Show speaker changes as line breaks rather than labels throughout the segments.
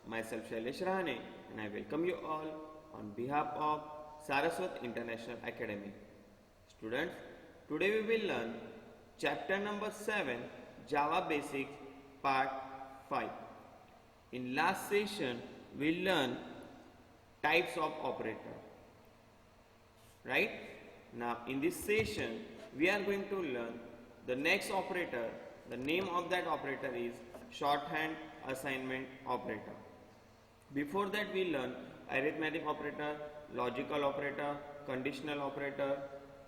Myself Shailesh Rahane and I welcome you all on behalf of Saraswat International Academy. Students, today we will learn chapter number 7, Java Basics, part 5. In last session, we learned types of operator. Right? Now, in this session, we are going to learn the next operator. The name of that operator is shorthand assignment operator. Before that, we learn arithmetic operator, logical operator, conditional operator.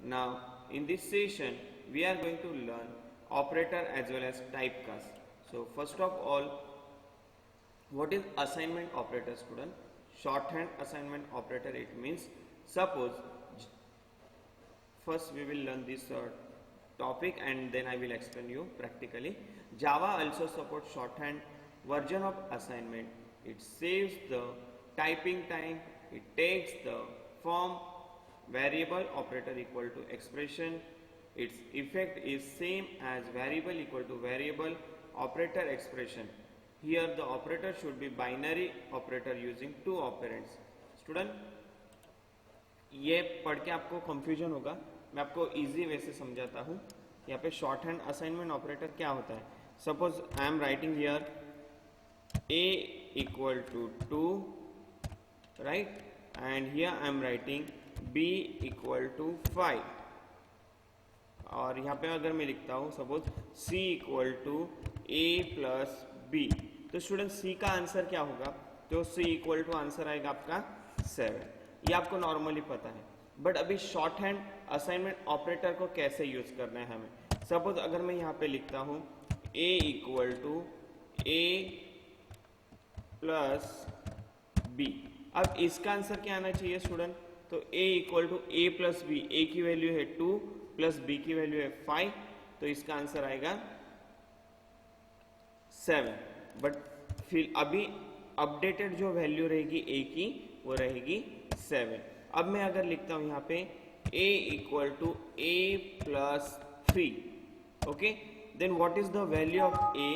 Now, in this session, we are going to learn operator as well as typecast. So, first of all, what is assignment operator, student? Shorthand assignment operator, it means, suppose, first we will learn this topic and then I will explain you practically. Java also supports shorthand version of assignment. It saves the typing time. It takes the form variable operator equal to expression. Its effect is same as variable equal to variable operator expression. Here the operator should be binary operator using two operands. Student, ये पढ़ के आपको confusion होगा, मैं आपको easy way से समझाता हूँ. यहाँ पे शॉर्ट हैंड असाइनमेंट ऑपरेटर क्या होता है. Suppose I am writing here a equal to 2, right, and here I am writing b equal to 5, और यहाँ पे अगर मैं लिखता हूँ suppose c equal to a plus b, तो स्टूडेंट c का आंसर क्या होगा, तो c equal to आंसर आएगा आपका 7. ये आपको नॉर्मली पता है, बट अभी शॉर्ट हैंड असाइनमेंट ऑपरेटर को कैसे यूज करना है हमें. सपोज अगर मैं यहाँ पे लिखता हूँ a equal to a plus b, अब इसका आंसर क्या आना चाहिए स्टूडेंट, तो a equal to a plus b, a की वैल्यू है 2 प्लस b की वैल्यू है 5, तो इसका आंसर आएगा 7. बट फिर अभी अपडेटेड जो वैल्यू रहेगी a की वो रहेगी 7. अब मैं अगर लिखता हूं यहाँ पे a equal to a plus 3, okay, then what is the value of a.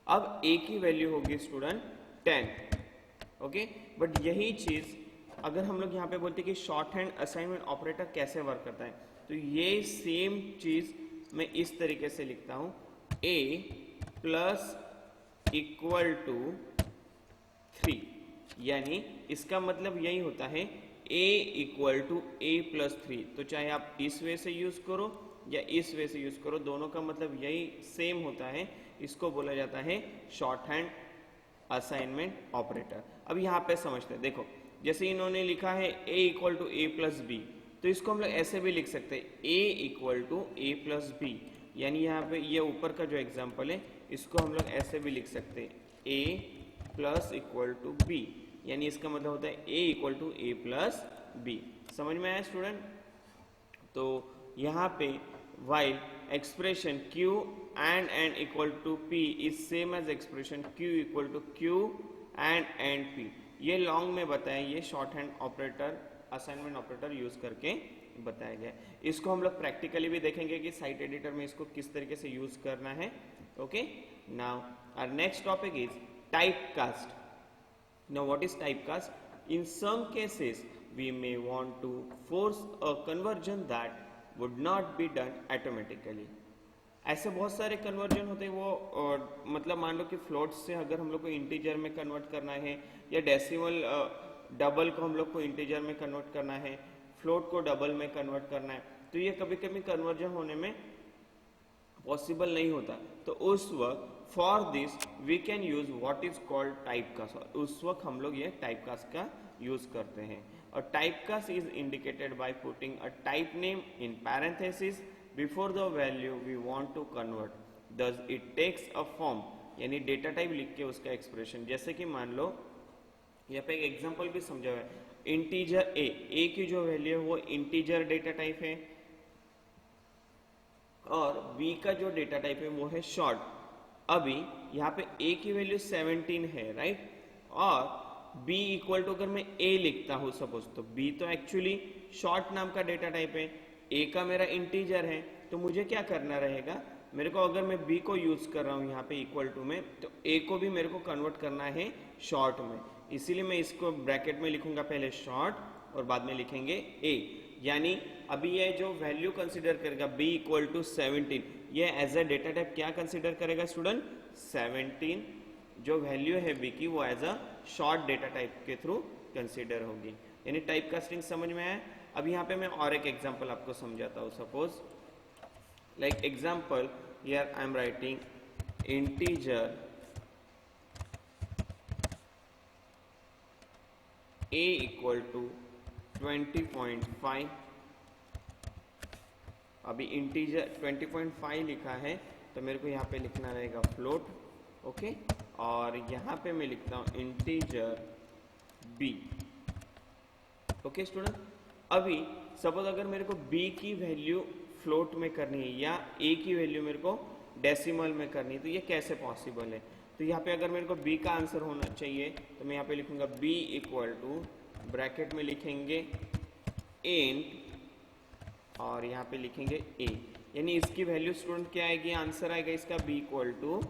अब a की वैल्यू होगी स्टूडेंट 10, ओके. बट यही चीज अगर हम लोग यहाँ पे बोलते हैं कि शॉर्ट हैंड असाइनमेंट ऑपरेटर कैसे वर्क करता है, तो ये सेम चीज मैं इस तरीके से लिखता हूं a प्लस इक्वल टू 3, यानी इसका मतलब यही होता है a equal to a plus 3. तो चाहे आप इस वे से यूज करो या इस वे से यूज करो, दोनों का मतलब यही सेम होता है. इसको बोला जाता है शॉर्ट हैंड असाइनमेंट ऑपरेटर. अब यहाँ पे समझते हैं, देखो जैसे इन्होंने लिखा है a equal to a plus b, तो इसको हम लोग ऐसे भी लिख सकते हैं a equal to a plus b, यानी यहाँ पे ये ऊपर का जो एग्जाम्पल है इसको हम लोग ऐसे भी लिख सकते हैं a plus equal to b, यानी इसका मतलब होता है a equal to a plus b. समझ में आया स्टूडेंट. तो यहाँ पे while expression q and n equal to p is same as expression q equal to q and p, ये लॉन्ग में बताया, ये short hand operator assignment operator use करके बताया गया. इसको हम लोग प्रैक्टिकली भी देखेंगे कि साइट एडिटर में इसको किस तरीके से यूज करना है. Okay, now our next topic is typecast. Now what is typecast? In some cases we may want to force a conversion that would not be done automatically. ऐसे बहुत सारे कन्वर्जन होते हैं, वो मतलब मान लो कि फ्लोट से अगर हम लोग को इंटीजर में कन्वर्ट करना है, या डेसिमल डबल को हम लोग को इंटीजर में कन्वर्ट करना है, फ्लोट को डबल में कन्वर्ट करना है, तो ये कभी कभी कन्वर्जन होने में पॉसिबल नहीं होता. तो उस वक्त for this we can use what is called typecast, और उस वक्त हम लोग ये टाइपकास्ट का यूज करते हैं. और typecast is indicated by putting a type name in parenthesis before the value we want to convert, thus it takes a form, यानी डेटा टाइप लिख के उसका एक्सप्रेशन. जैसे कि मान लो यहाँ पे एक एग्जांपल भी समझा हुआ है, इंटीजर a की जो वैल्यू है वो इंटीजर डेटा टाइप है, और b का जो डेटा टाइप है वो है शॉर्ट. अभी यहाँ पे a की वैल्यू 17 है, राइट, और b इक्वल टू अगर मैं a लिखता हूँ सपोज, तो b तो एक्चुअली शॉर्ट नाम का डेटा टाइप है, a का मेरा इंटीजर है, तो मुझे क्या करना रहेगा, मेरे को अगर मैं b को यूज कर रहा हूँ यहाँ पे इक्वल टू में, तो a को भी मेरे को कन्वर्ट करना है शॉर्ट में, इसीलिए मैं इसको ब्रैकेट में लिखूंगा पहले शॉर्ट और बाद में लिखेंगे a। यानी अभी ये जो वैल्यू कंसिडर करेगा b इक्वल टू 17, ये एज अ डेटा टाइप क्या कंसिडर करेगा स्टूडेंट? 17। जो वैल्यू है b की वो as a short data type के थ्रू कंसिडर होगी। यानी टाइप कास्टिंग समझ में आया। अब यहाँ पे मैं और एक एग्जांपल आपको समझाता हूँ। Suppose like example here I am writing integer a equal to 20.5। अभी इंटीजर 20.5 लिखा है तो मेरे को यहाँ पे लिखना रहेगा फ्लोट, ओके। और यहाँ पे मैं लिखता हूँ इंटीजर b, ओके स्टूडेंट। अभी सपोज अगर मेरे को b की वैल्यू फ्लोट में करनी है या a की वैल्यू मेरे को डेसिमल में करनी है, तो ये कैसे पॉसिबल है? तो यहाँ पे अगर मेरे को b का आंसर होना चाहिए तो मैं यहाँ पे लिखूंगा b इक्वल टू ब्रैकेट में लिखेंगे इंट और यहाँ पे लिखेंगे a, यानी इसकी वैल्यू स्टूडेंट क्या आएगी? आंसर आएगा इसका b इक्वल टू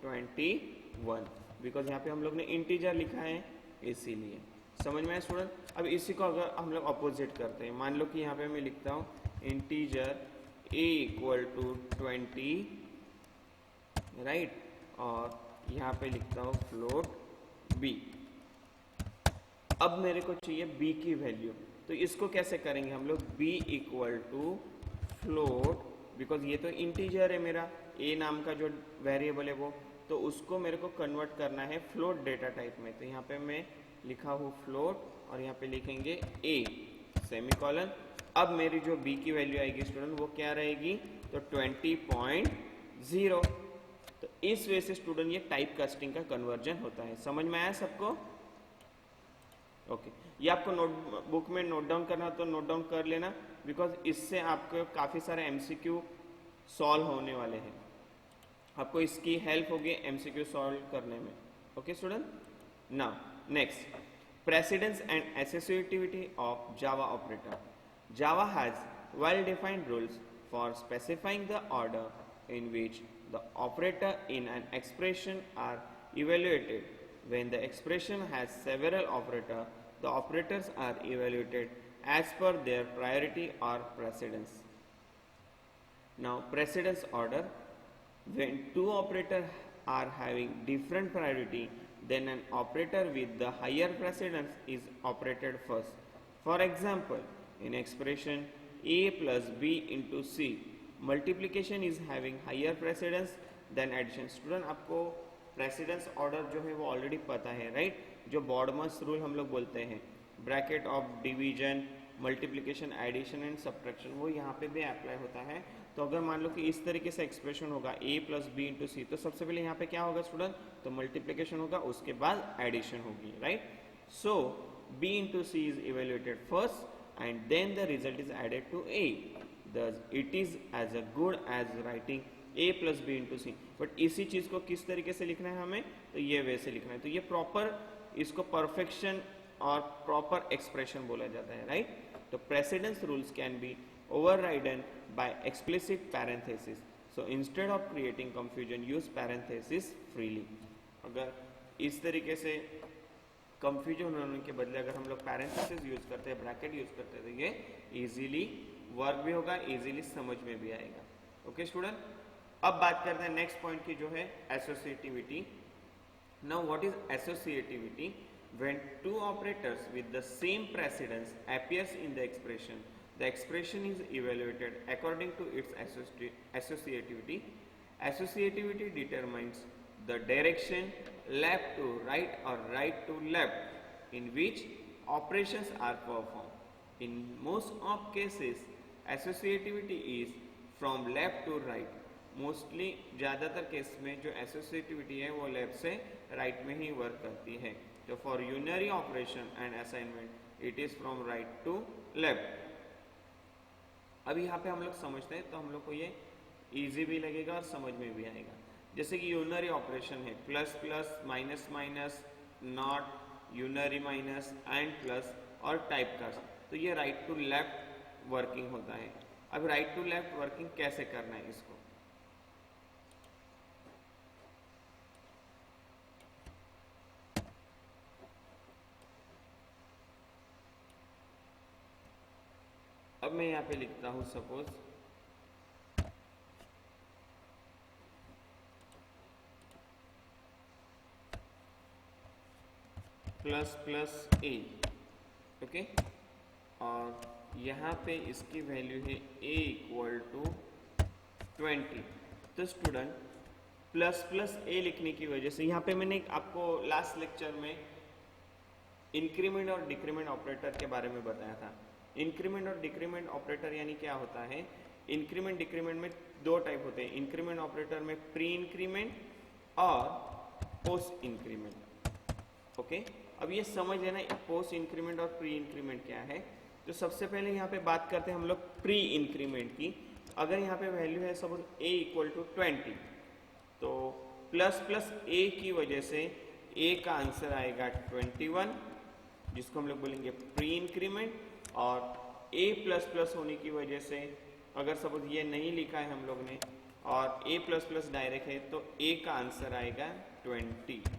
21, बिकॉज यहाँ पे हम लोग ने इंटीजर लिखा है इसीलिए। समझ में आया स्टूडेंट? अब इसी को अगर हम लोग अपोजिट करते हैं, मान लो कि यहाँ पे मैं लिखता हूँ integer a equal to 20, right, और यहाँ पे लिखता हूँ फ्लोट b। अब मेरे को चाहिए b की वैल्यू, तो इसको कैसे करेंगे हम लोग? b equal to float, because ये तो इंटीजर है मेरा a नाम का जो वेरिएबल है वो, तो उसको मेरे को कन्वर्ट करना है फ्लोट डेटा टाइप में। तो यहाँ पे मैं लिखा हूँ फ्लोट और यहाँ पे लिखेंगे a सेमीकोलन। अब मेरी जो b की वैल्यू आएगी स्टूडेंट वो क्या रहेगी? तो 20.0। तो इस वजह से स्टूडेंट ये टाइप कास्टिंग का कन्वर्जन होता है। समझ में आया सबको? ओके, ये आपको नोटबुक में नोट डाउन करना तो नोट डाउन कर लेना, बिकॉज इससे आपको काफी सारे एमसीक्यू सॉल्व होने वाले हैं, आपको इसकी हेल्प होगी एमसीक्यू सॉल्व करने में। Okay student, now next, precedence and associativity of Java operator. Java has well-defined rules for specifying the order in which the operator in an expression are evaluated. When the expression has several operators, the operators are evaluated as per their priority or precedence. Now, precedence order: when two operators are having different priority, then an operator with the higher precedence is operated first. For example, in expression a plus b into c, multiplication is having higher precedence than addition. Student, आपको precedence order जो है वो already पता है, right? जो BODMAS rule हम लोग बोलते हैं, bracket of division, multiplication, addition and subtraction, वो यहाँ पे भी अप्लाई होता है। तो अगर मान लो कि इस तरीके से एक्सप्रेशन होगा a प्लस बी इंटू सी, तो सबसे पहले यहाँ पे क्या होगा स्टूडेंट? तो मल्टीप्लिकेशन होगा, उसके बाद एडिशन होगी, right? So b into c is evaluated first and then the result is added to a. Thus it is as good as writing a plus b into c. But इसी चीज को किस तरीके से लिखना है हमें? तो ये वैसे लिखना है। तो ये प्रॉपर, इसको परफेक्शन और प्रॉपर एक्सप्रेशन बोला जाता है, राइट? तो precedence rules can be overridden by explicit parenthesis. So instead of creating confusion, use parenthesis freely. अगर इस तरीके से कंफ्यूजन होने के बदले अगर हम लोग पैरेंथेसिस यूज करते हैं, ब्रैकेट यूज करते हैं, तो ये इजीली वर्क भी होगा, इजीली समझ में भी आएगा। ओके स्टूडेंट, अब बात करते हैं नेक्स्ट पॉइंट की, जो है associativity. Now what is associativity? When two operators with the same precedence appears in the expression is evaluated according to its associativity. Associativity determines the direction left to right or right to left in which operations are performed. In most of cases, associativity is from left to right. Mostly ज़्यादातर case में जो associativity है वो left से right में ही work करती है। तो for unary operation and assignment it is from right to left. अब यहाँ पे हम लोग समझते हैं तो हम लोग को ये इजी भी लगेगा और समझ में भी आएगा। जैसे कि यूनरी ऑपरेशन है, plus plus, minus minus, not, unary minus, and plus और टाइप कास्ट, तो ये राइट टू लेफ्ट वर्किंग होता है। अब राइट टू लेफ्ट वर्किंग कैसे करना है इसको? अब मैं यहाँ पे लिखता हूँ सपोज प्लस प्लस ए, ओके, और यहाँ पे इसकी वैल्यू है a इक्वल टू 20। तो स्टूडेंट प्लस प्लस ए लिखने की वजह से यहाँ पे मैंने आपको लास्ट लेक्चर में इंक्रीमेंट और डिक्रीमेंट ऑपरेटर के बारे में बताया था। इंक्रीमेंट और डिक्रीमेंट ऑपरेटर यानी क्या होता है, इंक्रीमेंट डिक्रीमेंट में दो टाइप होते हैं। इंक्रीमेंट ऑपरेटर में प्री इंक्रीमेंट और पोस्ट इंक्रीमेंट, ओके। अब ये समझ लेना पोस्ट इंक्रीमेंट और प्री इंक्रीमेंट क्या है। तो सबसे पहले यहाँ पे बात करते हैं हम लोग प्री इंक्रीमेंट की। अगर यहाँ पे वैल्यू है सपोज a इक्वल टू 20, तो प्लस प्लस a की वजह से a का आंसर आएगा 21, जिसको हम लोग बोलेंगे प्री इंक्रीमेंट। और a प्लस प्लस होने की वजह से अगर सपोज ये नहीं लिखा है हम लोग ने और a प्लस प्लस डायरेक्ट है तो a का आंसर आएगा 20।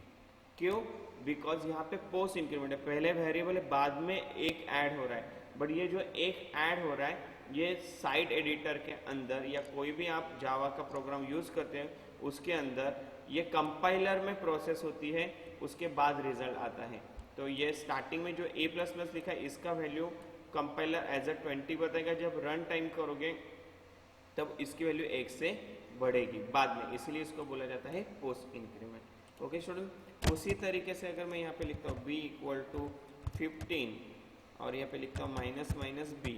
क्यों? बिकॉज यहाँ पे पोस्ट इंक्रीमेंट है, पहले वेरिएबल है, बाद में एक ऐड हो रहा है। बट ये जो एक ऐड हो रहा है ये साइड एडिटर के अंदर या कोई भी आप जावा का प्रोग्राम यूज करते हैं उसके अंदर ये कंपाइलर में प्रोसेस होती है, उसके बाद रिजल्ट आता है। तो ये स्टार्टिंग में जो a प्लस प्लस लिखा है इसका वैल्यू कंपाइलर एज अ 20 बताएगा। जब रन टाइम करोगे तब इसकी वैल्यू 1 से बढ़ेगी बाद में, इसीलिए इसको बोला जाता है पोस्ट इंक्रीमेंट। ओके स्टूडेंट, उसी तरीके से अगर मैं यहाँ पे लिखता हूँ b इक्वल टू 15 और यहाँ पे लिखता हूँ माइनस माइनस b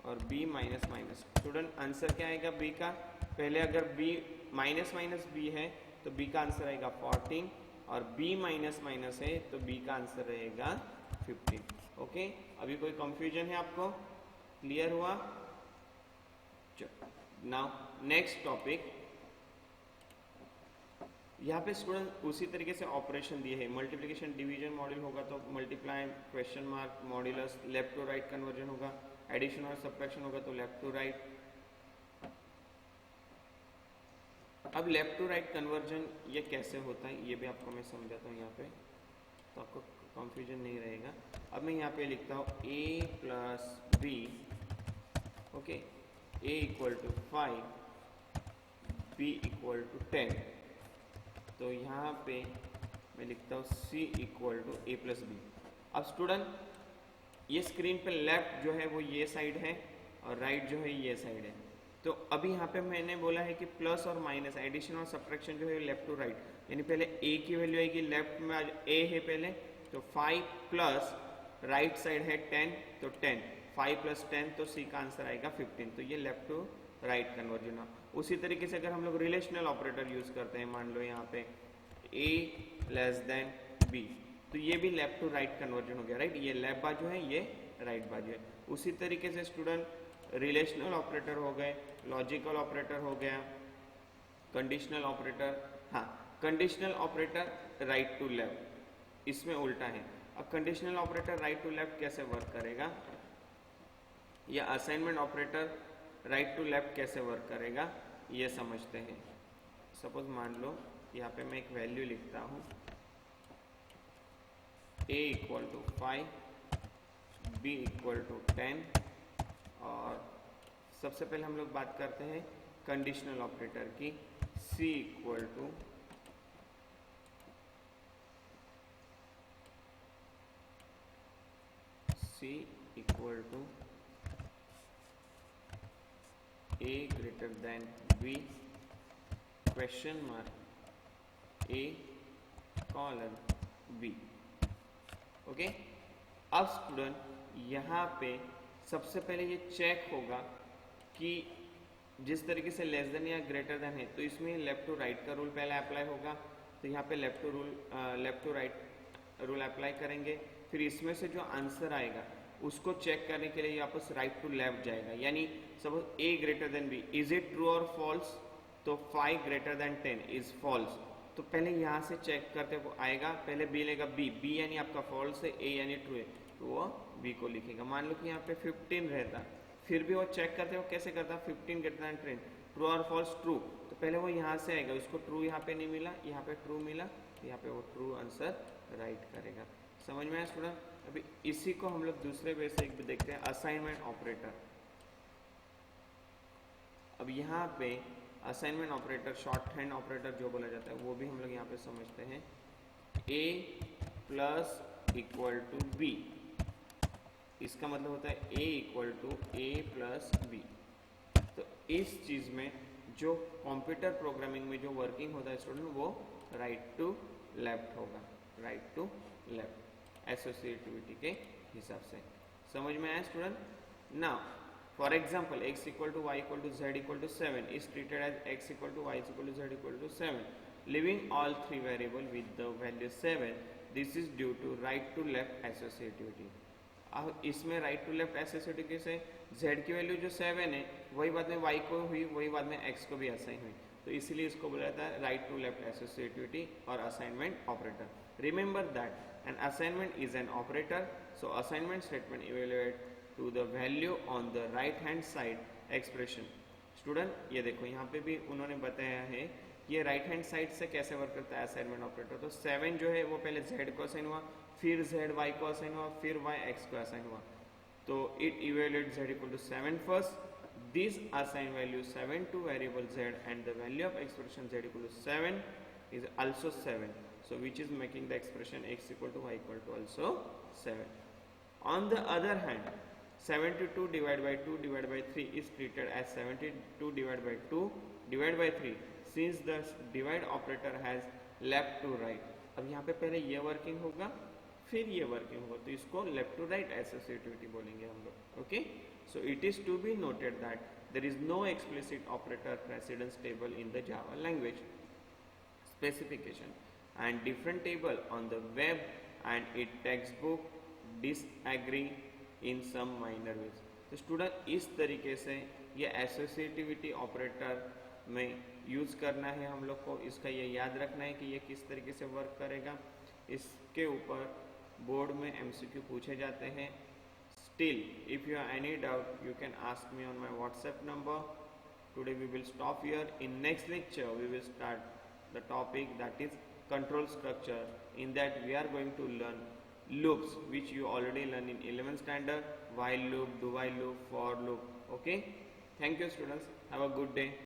और b minus minus, student answer क्या आएगा b का? पहले अगर b माइनस माइनस b है तो b का आंसर आएगा 14 और b माइनस माइनस है तो b का आंसर रहेगा 15। ओके, अभी कोई कंफ्यूजन है आपको? क्लियर हुआ? नाउ नेक्स्ट टॉपिक, यहाँ पे स्टूडेंट उसी तरीके से ऑपरेशन दिए है। मल्टीप्लिकेशन डिवीजन मॉड्यूल होगा तो multiply, question mark, modulus, left to right conversion होगा, एडिशन और सब्ट्रैक्शन होगा तो लेफ्ट टू राइट। अब लेफ्ट टू राइट कन्वर्जन ये कैसे होता है ये भी आपको मैं समझाता हूँ यहाँ पे, तो आपको कंफ्यूजन नहीं रहेगा। अब मैं यहाँ पे लिखता हूँ a plus b, okay, a equal to 5, b equal to 10। तो यहाँ पे मैं लिखता हूँ c equal to a plus b. अब स्टूडेंट ये स्क्रीन पे लेफ्ट जो है वो ये साइड है और राइट जो है ये साइड है। तो अभी यहाँ पे मैंने बोला है कि प्लस और माइनस, एडिशन और सब्ट्रैक्शन जो है लेफ्ट टू राइट, यानी पहले a की वैल्यू आएगी, लेफ्ट में आज a है पहले, तो 5 प्लस राइट साइड है 10 तो 10, 5 प्लस 10 तो c का आंसर आएगा 15। तो ये लेफ्ट टू राइट कन्वर्जन है। उसी तरीके से अगर हम लोग रिलेशनल ऑपरेटर यूज करते हैं, मान लो यहाँ पे a लेस देन b, तो ये भी लेफ्ट टू राइट कन्वर्जन हो गया, राइट। ये लेफ्ट बाजू है, ये राइट बाजू है। उसी तरीके से स्टूडेंट रिलेशनल ऑपरेटर हो गए, लॉजिकल ऑपरेटर हो गया, कंडीशनल ऑपरेटर, हाँ conditional operator right to left, इसमें उल्टा है। अब conditional operator right to left कैसे वर्क करेगा, या assignment operator right to left कैसे वर्क करेगा ये समझते हैं। सपोज मान लो यहाँ पे मैं एक वैल्यू लिखता हूँ a equal to 5, b equal to 10, और सबसे पहले हम लोग बात करते हैं कंडीशनल ऑपरेटर की, c equal to a greater than b, question mark a colon b। Okay, अब स्टूडेंट यहाँ पे सबसे पहले ये चेक होगा कि जिस तरीके से लेस देन या ग्रेटर देन है तो इसमें लेफ्ट टू राइट का रूल पहले अप्लाई होगा। तो यहाँ पे left to right rule apply करेंगे, फिर इसमें से जो आंसर आएगा उसको चेक करने के लिए वापस राइट टू लेफ्ट जाएगा। यानी suppose a greater than b, is it true और फॉल्स, तो 5 ग्रेटर देन 10 इज फॉल्स। तो पहले यहाँ से चेक करते वो आएगा, पहले b लेगा, b यानी आपका फॉल्स है, a यानी ट्रू है, तो वो b को लिखेगा। मान लो कि यहाँ पे 15 रहता, फिर भी वो चेक करते हो कैसे करता, 15 ग्रेटर देन 10, ट्रू और फॉल्स, ट्रू। तो पहले वो यहाँ से आएगा, उसको ट्रू यहाँ पे नहीं मिला, यहाँ पे ट्रू मिला, तो यहाँ पे वो ट्रू आंसर राइट करेगा। समझ में आया स्टूडेंट? अभी इसी को हम लोग दूसरे वे से देखते हैं, असाइनमेंट ऑपरेटर। अब यहाँ पे assignment operator, short hand operator जो बोला जाता है वो भी हम लोग यहाँ पे समझते हैं। a plus equal to b, इसका मतलब होता है a equal to a plus b. तो इस चीज़ में जो कंप्यूटर प्रोग्रामिंग में जो वर्किंग होता है स्टूडेंट, वो राइट टू लेफ्ट होगा, राइट टू लेफ्ट एसोसिएटिविटी के हिसाब से। समझ में आया student? Now for example x equal to y equal to z equal to 7 is treated as x equal to y equal to z equal to 7, living all three variable with the value 7। This is due to right to left associativity. अब इसमें right to left associativity से z की value जो 7 है वही बाद में y को हुई, वही बाद में x को भी असाइन हुई, तो इसीलिए इसको बोला जाता है राइट टू लेफ्ट एसोसिएटिविटी और assignment operator. Remember that an assignment is an operator, so assignment statement evaluate to the value on the right hand side expression. Student ये देखो यहाँ पे भी उन्होंने बताया है ये राइट हैंड साइड से कैसे वर्क करता है असाइनमेंट ऑपरेटर। तो 7 जो है वो पहले z को असाइन हुआ, फिर z y को असाइन हुआ, फिर y x को असाइन हुआ, तो it evaluate z equal to 7 first. This assign value 7 to variable z and the value of expression z equal to 7 is also 7, so which is making the expression x equal to y equal to also 7. On the other hand, 72 divided by 2 divided by 3 is treated as 72 divided by 2 divided by 3 since the divide operator has left to right. अब यहाँ पे पहले ये working होगा फिर ये working होगा, तो इसको लेफ्ट टू राइट एसोसिएटिविटी बोलेंगे हम लोग। Okay, so it is to be noted that there is no explicit operator precedence table in the Java language. Specification and different table on the web and its textbook disagree in some minor ways. तो student इस तरीके से ये associativity operator में use करना है हम लोग को, इसका ये याद रखना है कि ये किस तरीके से वर्क करेगा। इसके ऊपर बोर्ड में MCQ पूछे जाते हैं। Still, if you have any doubt, you can ask me on my WhatsApp number. Today we will stop here. In next lecture, we will start the topic that is control structure. In that, we are going to learn loops, which you already learn in 11th standard. While loop, do while loop, for loop. Okay. Thank you, students. Have a good day.